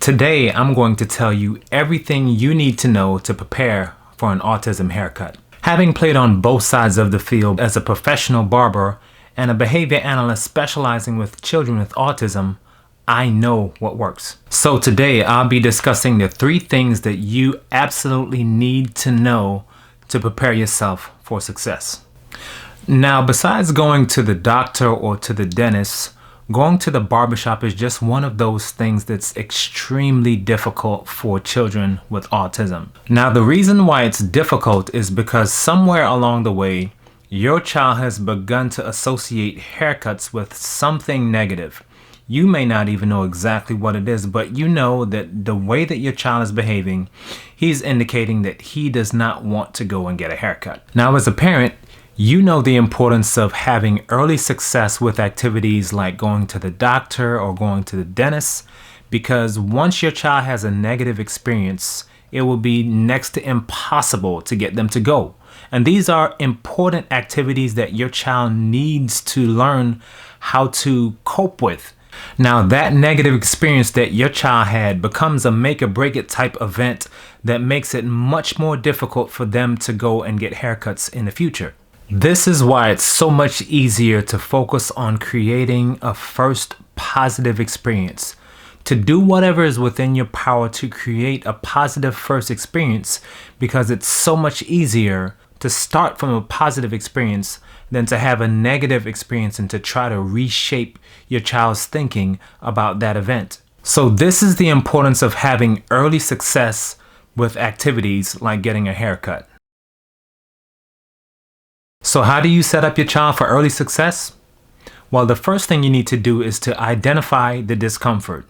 Today, I'm going to tell you everything you need to know to prepare for an autism haircut. Having played on both sides of the field as a professional barber and a behavior analyst specializing with children with autism, I know what works. So today, I'll be discussing the 3 things that you absolutely need to know to prepare yourself for success. Now, besides going to the doctor or to the dentist, going to the barbershop is just one of those things that's extremely difficult for children with autism. Now, the reason why it's difficult is because somewhere along the way, your child has begun to associate haircuts with something negative. You may not even know exactly what it is, but you know that the way that your child is behaving, he's indicating that he does not want to go and get a haircut. Now, as a parent, you know the importance of having early success with activities like going to the doctor or going to the dentist, because once your child has a negative experience, it will be next to impossible to get them to go. And these are important activities that your child needs to learn how to cope with. Now, that negative experience that your child had becomes a make or break it type event that makes it much more difficult for them to go and get haircuts in the future. This is why it's so much easier to focus on creating a first positive experience. To do whatever is within your power to create a positive first experience, because it's so much easier to start from a positive experience than to have a negative experience and to try to reshape your child's thinking about that event. So this is the importance of having early success with activities like getting a haircut. So how do you set up your child for early success? Well, the first thing you need to do is to identify the discomfort.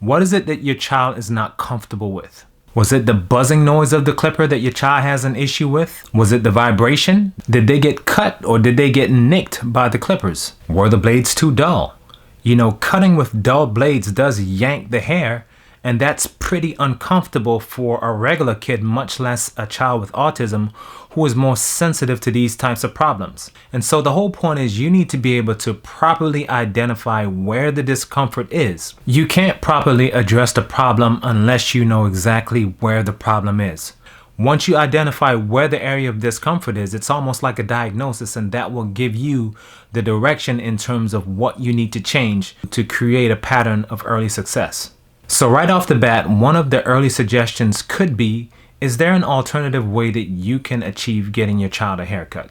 What is it that your child is not comfortable with? Was it the buzzing noise of the clipper that your child has an issue with? Was it the vibration? Did they get cut or did they get nicked by the clippers? Were the blades too dull? You know, cutting with dull blades does yank the hair, and that's pretty uncomfortable for a regular kid, much less a child with autism who is more sensitive to these types of problems. And so the whole point is you need to be able to properly identify where the discomfort is. You can't properly address the problem unless you know exactly where the problem is. Once you identify where the area of discomfort is, it's almost like a diagnosis, and that will give you the direction in terms of what you need to change to create a pattern of early success. So right off the bat, one of the early suggestions could be, is there an alternative way that you can achieve getting your child a haircut?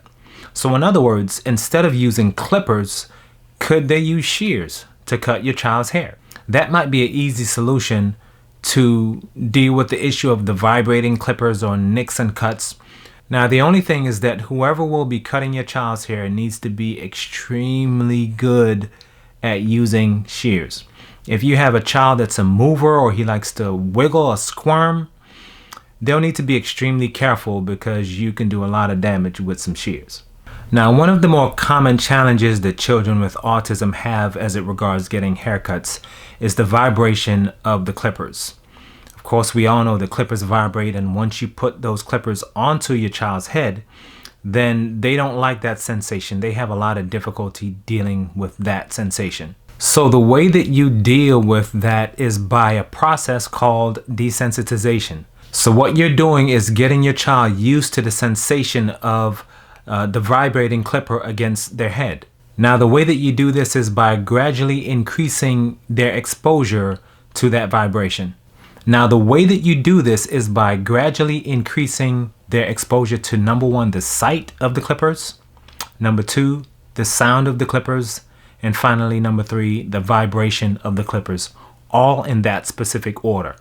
So in other words, instead of using clippers, could they use shears to cut your child's hair? That might be an easy solution to deal with the issue of the vibrating clippers or nicks and cuts. Now, the only thing is that whoever will be cutting your child's hair needs to be extremely good at using shears. If you have a child that's a mover or he likes to wiggle or squirm, they'll need to be extremely careful because you can do a lot of damage with some shears. Now, one of the more common challenges that children with autism have as it regards getting haircuts is the vibration of the clippers. Of course, we all know the clippers vibrate, and once you put those clippers onto your child's head, then they don't like that sensation. They have a lot of difficulty dealing with that sensation. So the way that you deal with that is by a process called desensitization. So what you're doing is getting your child used to the sensation of the vibrating clipper against their head. Now, the way that you do this is by gradually increasing their exposure to that vibration. Now, the way that you do this is by gradually increasing their exposure to, number 1, the sight of the clippers, number 2, the sound of the clippers, and finally, number 3, the vibration of the clippers, all in that specific order.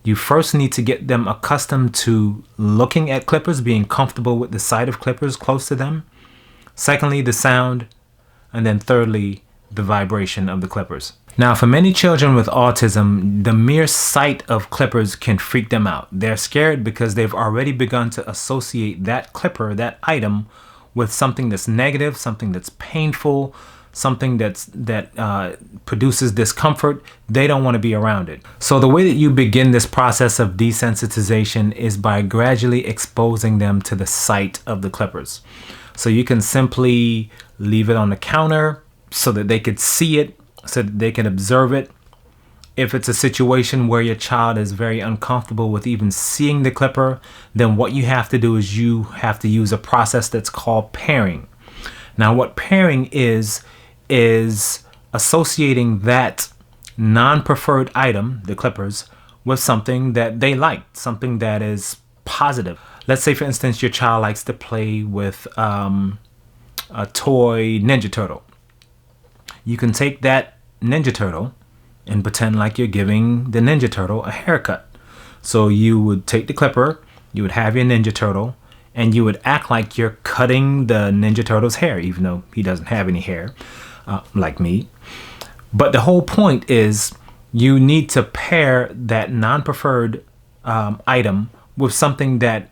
You first need to get them accustomed to looking at clippers, being comfortable with the sight of clippers close to them. Secondly, the sound. And then thirdly, the vibration of the clippers. Now, for many children with autism, the mere sight of clippers can freak them out. They're scared because they've already begun to associate that clipper, that item, with something that's negative, something that's painful, something that produces discomfort. They don't want to be around it. So the way that you begin this process of desensitization is by gradually exposing them to the sight of the clippers. So you can simply leave it on the counter so that they could see it, so that they can observe it. If it's a situation where your child is very uncomfortable with even seeing the clipper, then what you have to do is you have to use a process that's called pairing. Now, what pairing is associating that non-preferred item, the clippers, with something that they like, something that is positive. Let's say, for instance, your child likes to play with a toy Ninja Turtle. You can take that Ninja Turtle and pretend like you're giving the Ninja Turtle a haircut. So you would take the clipper, you would have your Ninja Turtle, and you would act like you're cutting the Ninja Turtle's hair, even though he doesn't have any hair, like me. But the whole point is you need to pair that non-preferred item with something that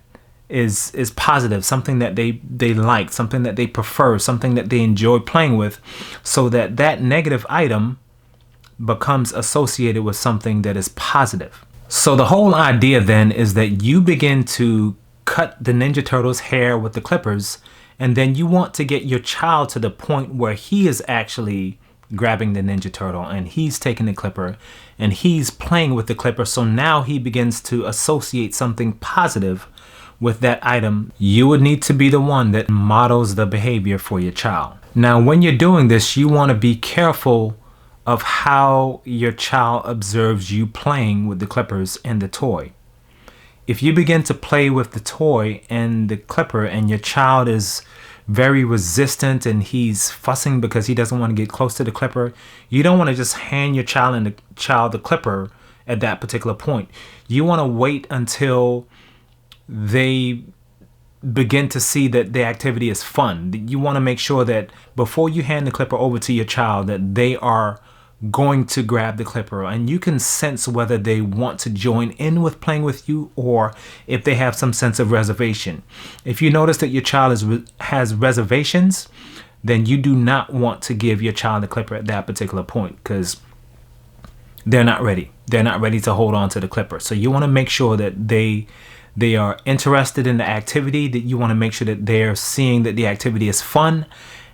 is positive, something that they like, something that they prefer, something that they enjoy playing with, so that that negative item becomes associated with something that is positive. So the whole idea then is that you begin to cut the Ninja Turtle's hair with the clippers, and then you want to get your child to the point where he is actually grabbing the Ninja Turtle and he's taking the clipper and he's playing with the clipper. So now he begins to associate something positive with that item. You would need to be the one that models the behavior for your child. Now, when you're doing this, you want to be careful of how your child observes you playing with the clippers and the toy. If you begin to play with the toy and the clipper and your child is very resistant and he's fussing because he doesn't want to get close to the clipper, you don't want to just hand your child the clipper at that particular point. You want to wait until they begin to see that the activity is fun. You want to make sure that before you hand the clipper over to your child that they are going to grab the clipper, and you can sense whether they want to join in with playing with you or if they have some sense of reservation. If you notice that your child has reservations, then you do not want to give your child the clipper at that particular point, because they're not ready. They're not ready to hold on to the clipper. So you want to make sure that they are interested in the activity, that you want to make sure that they're seeing that the activity is fun.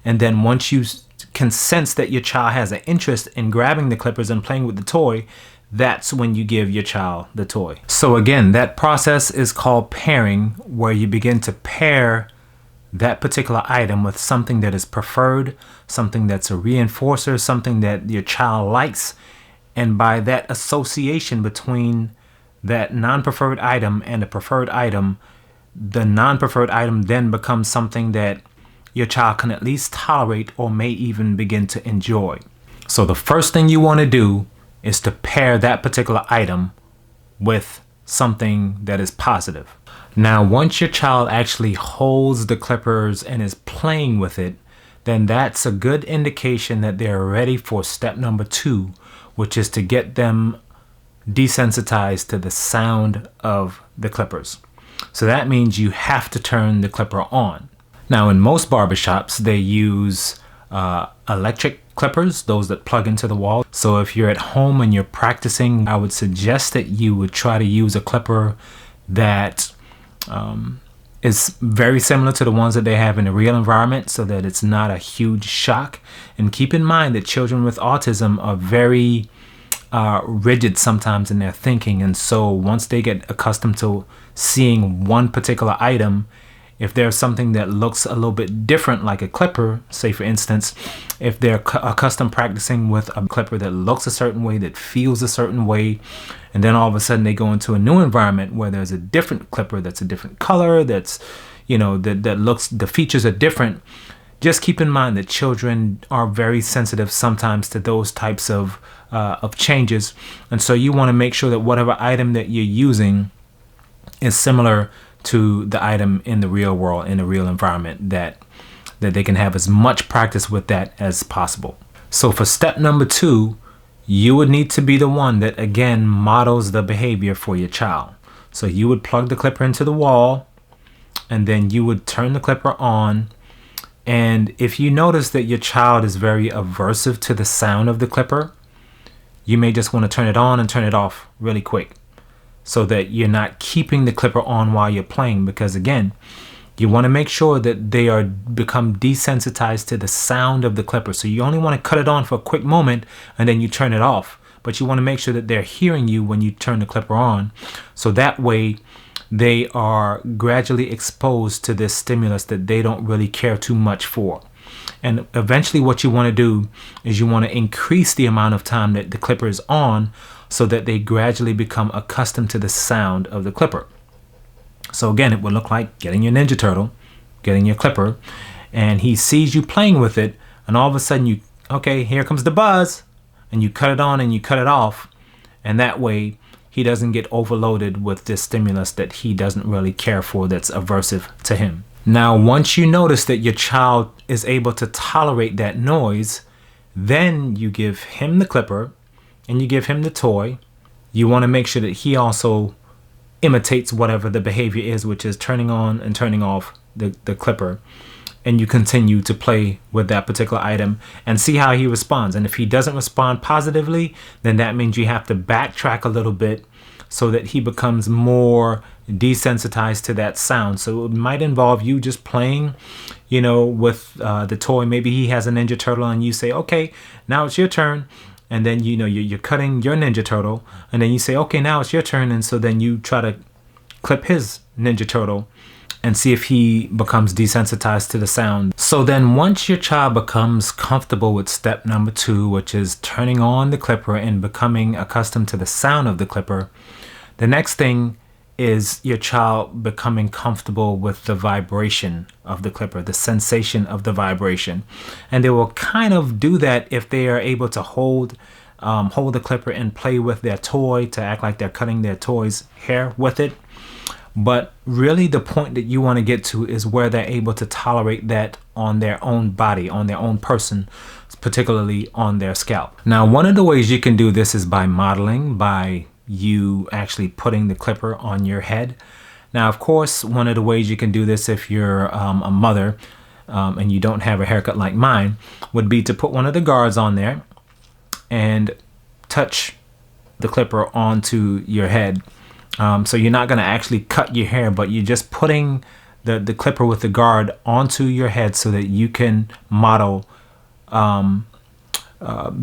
And then once you can sense that your child has an interest in grabbing the clippers and playing with the toy, that's when you give your child the toy. So again, that process is called pairing, where you begin to pair that particular item with something that is preferred, something that's a reinforcer, something that your child likes. And by that association between that non-preferred item and the preferred item, the non-preferred item then becomes something that your child can at least tolerate or may even begin to enjoy. So the first thing you want to do is to pair that particular item with something that is positive. Now, once your child actually holds the clippers and is playing with it, then that's a good indication that they're ready for step number 2, which is to get them desensitized to the sound of the clippers. So that means you have to turn the clipper on. Now, in most barbershops, they use electric clippers, those that plug into the wall. So if you're at home and you're practicing, I would suggest that you would try to use a clipper that is very similar to the ones that they have in the real environment, so that it's not a huge shock. And keep in mind that children with autism are very rigid sometimes in their thinking. And so once they get accustomed to seeing one particular item, if there's something that looks a little bit different, like a clipper, say for instance, if they're accustomed practicing with a clipper that looks a certain way, that feels a certain way, and then all of a sudden they go into a new environment where there's a different clipper that's a different color, that's, you know, that looks, the features are different. Just keep in mind that children are very sensitive sometimes to those types of changes. And so you want to make sure that whatever item that you're using is similar to the item in the real world, in the real environment, that they can have as much practice with that as possible. So for step number 2, you would need to be the one that again models the behavior for your child. So you would plug the clipper into the wall, and then you would turn the clipper on. And if you notice that your child is very aversive to the sound of the clipper, you may just want to turn it on and turn it off really quick, so that you're not keeping the clipper on while you're playing, because again, you want to make sure that they are become desensitized to the sound of the clipper. So you only want to cut it on for a quick moment and then you turn it off. but you want to make sure that they're hearing you when you turn the clipper on. So that way they are gradually exposed to this stimulus that they don't really care too much for. And eventually what you want to do is you want to increase the amount of time that the clipper is on so that they gradually become accustomed to the sound of the clipper. So again, it would look like getting your Ninja Turtle, getting your clipper, and he sees you playing with it, and all of a sudden okay, here comes the buzz, and you cut it on and you cut it off, and that way he doesn't get overloaded with this stimulus that he doesn't really care for, that's aversive to him. Now, once you notice that your child is able to tolerate that noise, then you give him the clipper and you give him the toy. You want to make sure that he also imitates whatever the behavior is, which is turning on and turning off the clipper. And you continue to play with that particular item and see how he responds. And if he doesn't respond positively, then that means you have to backtrack a little bit so that he becomes more desensitized to that sound. So it might involve you just playing, with the toy. Maybe he has a Ninja Turtle and you say, okay, now it's your turn. And then, you're cutting your Ninja Turtle, and then you say, okay, now it's your turn. And so then you try to clip his Ninja Turtle and see if he becomes desensitized to the sound. So then once your child becomes comfortable with step number 2, which is turning on the clipper and becoming accustomed to the sound of the clipper, the next thing is your child becoming comfortable with the vibration of the clipper, the sensation of the vibration. And they will kind of do that if they are able to hold the clipper and play with their toy, to act like they're cutting their toy's hair with it. But really the point that you want to get to is where they're able to tolerate that on their own body, on their own person, particularly on their scalp. Now, one of the ways you can do this is by modeling, by you actually putting the clipper on your head. Now, of course, one of the ways you can do this if you're a mother and you don't have a haircut like mine would be to put one of the guards on there and touch the clipper onto your head. So you're not going to actually cut your hair, but you're just putting the clipper with the guard onto your head so that you can model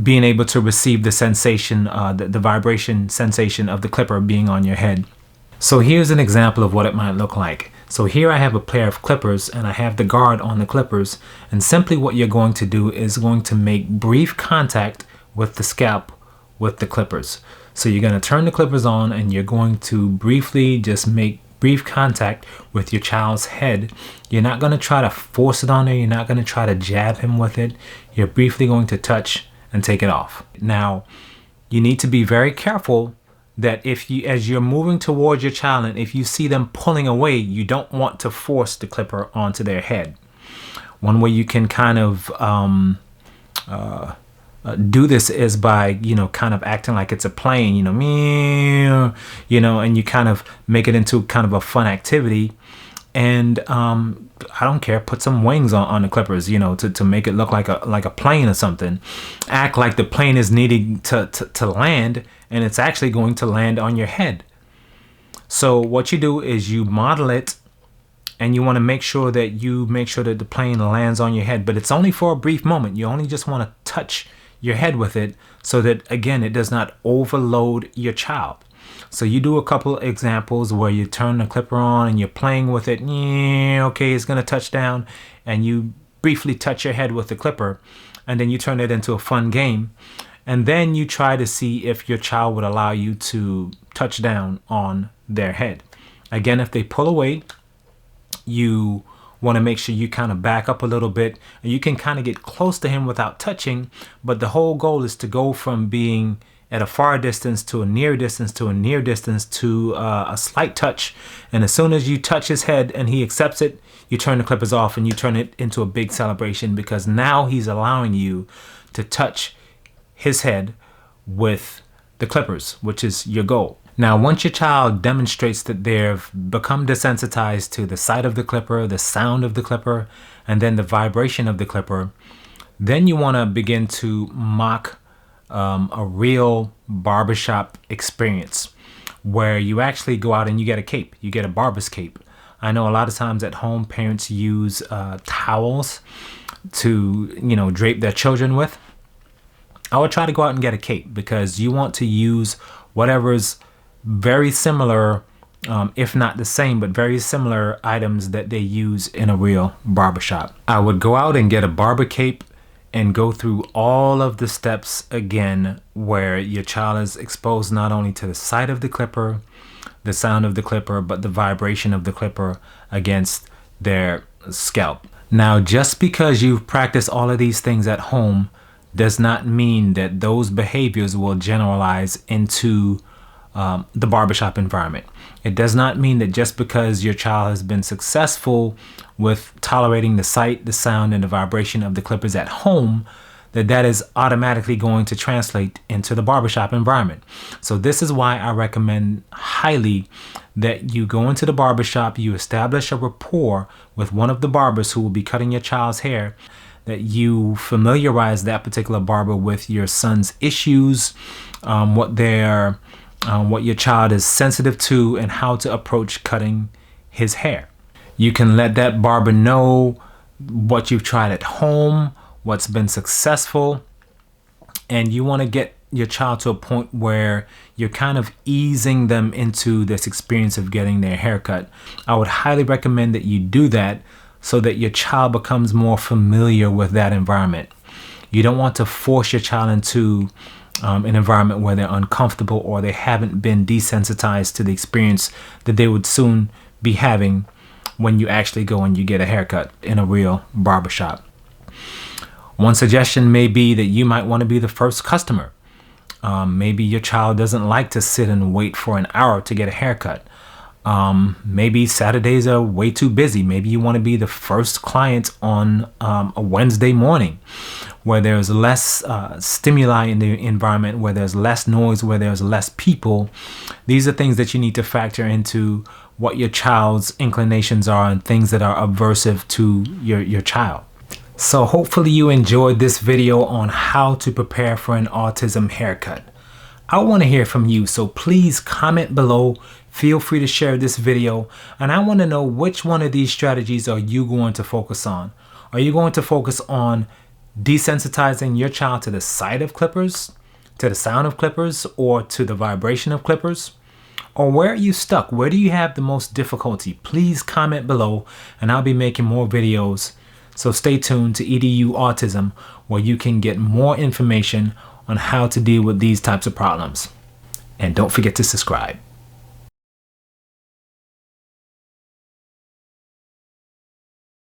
being able to receive the sensation, the vibration sensation of the clipper being on your head. So here's an example of what it might look like. So here I have a pair of clippers and I have the guard on the clippers, and simply what you're going to do is going to make brief contact with the scalp with the clippers. So you're going to turn the clippers on and you're going to briefly just make brief contact with your child's head. You're not going to try to force it on there. You're not going to try to jab him with it. You're briefly going to touch and take it off. Now, you need to be very careful that as you're moving towards your child and if you see them pulling away, you don't want to force the clipper onto their head. One way you can kind of do this is by, kind of acting like it's a plane, meow, and you kind of make it into kind of a fun activity. And I don't care, put some wings on the clippers, to make it look like a plane or something. Act like the plane is needing to land, and it's actually going to land on your head. So what you do is you model it, and you want to make sure that the plane lands on your head, but it's only for a brief moment. You only just want to touch your head with it so that, again, it does not overload your child. So you do a couple examples where you turn the clipper on and you're playing with it. Yeah, okay, it's going to touch down, and you briefly touch your head with the clipper, and then you turn it into a fun game. And then you try to see if your child would allow you to touch down on their head. Again, if they pull away, you want to make sure you kind of back up a little bit, and you can kind of get close to him without touching. But the whole goal is to go from being at a far distance to a near distance to a near distance to a slight touch. And as soon as you touch his head and he accepts it, you turn the clippers off and you turn it into a big celebration, because now he's allowing you to touch his head with the clippers, which is your goal. Now, once your child demonstrates that they've become desensitized to the sight of the clipper, the sound of the clipper, and then the vibration of the clipper, then you want to begin to mock a real barbershop experience where you actually go out and you get a cape. You get a barber's cape. I know a lot of times at home parents use towels to, drape their children with. I would try to go out and get a cape, because you want to use whatever's very similar, if not the same, but very similar items that they use in a real barbershop. I would go out and get a barber cape and go through all of the steps again, where your child is exposed not only to the sight of the clipper, the sound of the clipper, but the vibration of the clipper against their scalp. Now, just because you've practiced all of these things at home does not mean that those behaviors will generalize into the barbershop environment. It does not mean that just because your child has been successful with tolerating the sight, the sound, and the vibration of the clippers at home, that is automatically going to translate into the barbershop environment. So this is why I recommend highly that you go into the barbershop, you establish a rapport with one of the barbers who will be cutting your child's hair, that you familiarize that particular barber with your son's issues, what your child is sensitive to, and how to approach cutting his hair. You can let that barber know what you've tried at home, what's been successful, and you want to get your child to a point where you're kind of easing them into this experience of getting their haircut. I would highly recommend that you do that so that your child becomes more familiar with that environment. You don't want to force your child into an environment where they're uncomfortable or they haven't been desensitized to the experience that they would soon be having when you actually go and you get a haircut in a real barbershop. One suggestion may be that you might want to be the first customer. Maybe your child doesn't like to sit and wait for an hour to get a haircut. Maybe Saturdays are way too busy. Maybe you want to be the first client on a Wednesday morning, where there's less stimuli in the environment, where there's less noise, where there's less people. These are things that you need to factor into what your child's inclinations are and things that are aversive to your child. So hopefully you enjoyed this video on how to prepare for an autism haircut. I want to hear from you, so please comment below. Feel free to share this video, and I want to know which one of these strategies are you going to focus on. Are you going to focus on desensitizing your child to the sight of clippers, to the sound of clippers, or to the vibration of clippers? Or where are you stuck? Where do you have the most difficulty? Please comment below, and I'll be making more videos. So stay tuned to EDU Autism, where you can get more information on how to deal with these types of problems. And don't forget to subscribe.